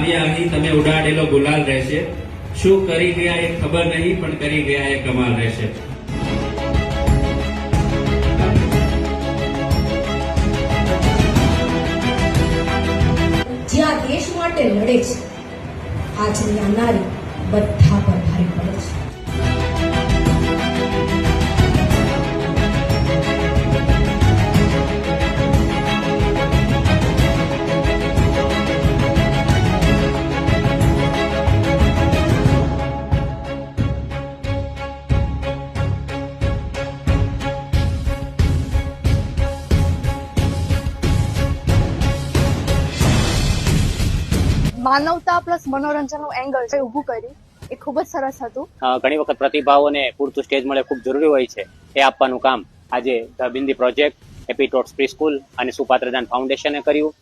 આવ્યા અહીં તમે ઉડાડેલો ગુલાલ રહેશે. શું કરી ગયા એ ખબર નહીં, પણ કરી ગયા એ કમાલ રહેશે. જ્યાં દેશ માટે લડે છે, આજની આ નારી બધા પર ભારે પડે છે. માનવતા પ્લસ મનોરંજનનું એંગલ જે ઊભું કર્યું એ ખૂબ જ સરસ હતું. ઘણી વખત પ્રતિભાઓને પૂરતું સ્ટેજ મળે ખૂબ જરૂરી હોય છે. એ આપવાનું કામ આજે the bindi project, happy ટોટ્સ pre school અને સુપાત્રદાન ફાઉન્ડેશને કર્યું.